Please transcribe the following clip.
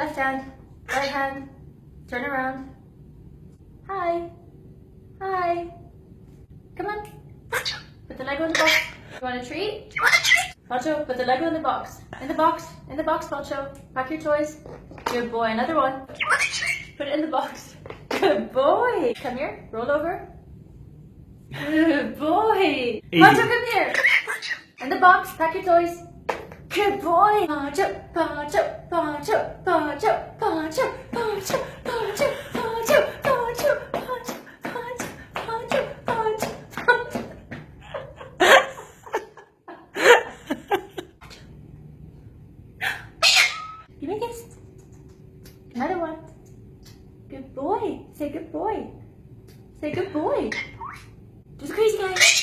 Left hand, right hand, turn around. Hi. Hi. Come on. Put the Lego in the box. You want a treat? Poncho, put the Lego in the box. In the box. In the box, Poncho. Pack your toys. Good boy. Another one. Put it in the box. Good boy. Come here. Roll over. Good boy. Poncho, come here. In the box. Pack your toys. Good boy. Poncho, Poncho, Poncho, Poncho, Poncho, Poncho, Poncho, Poncho, Poncho, Poncho, Poncho, Poncho, Poncho, Poncho. Give me a kiss. Another one. Good boy. Say good boy. Say good boy. Just a crazy guy.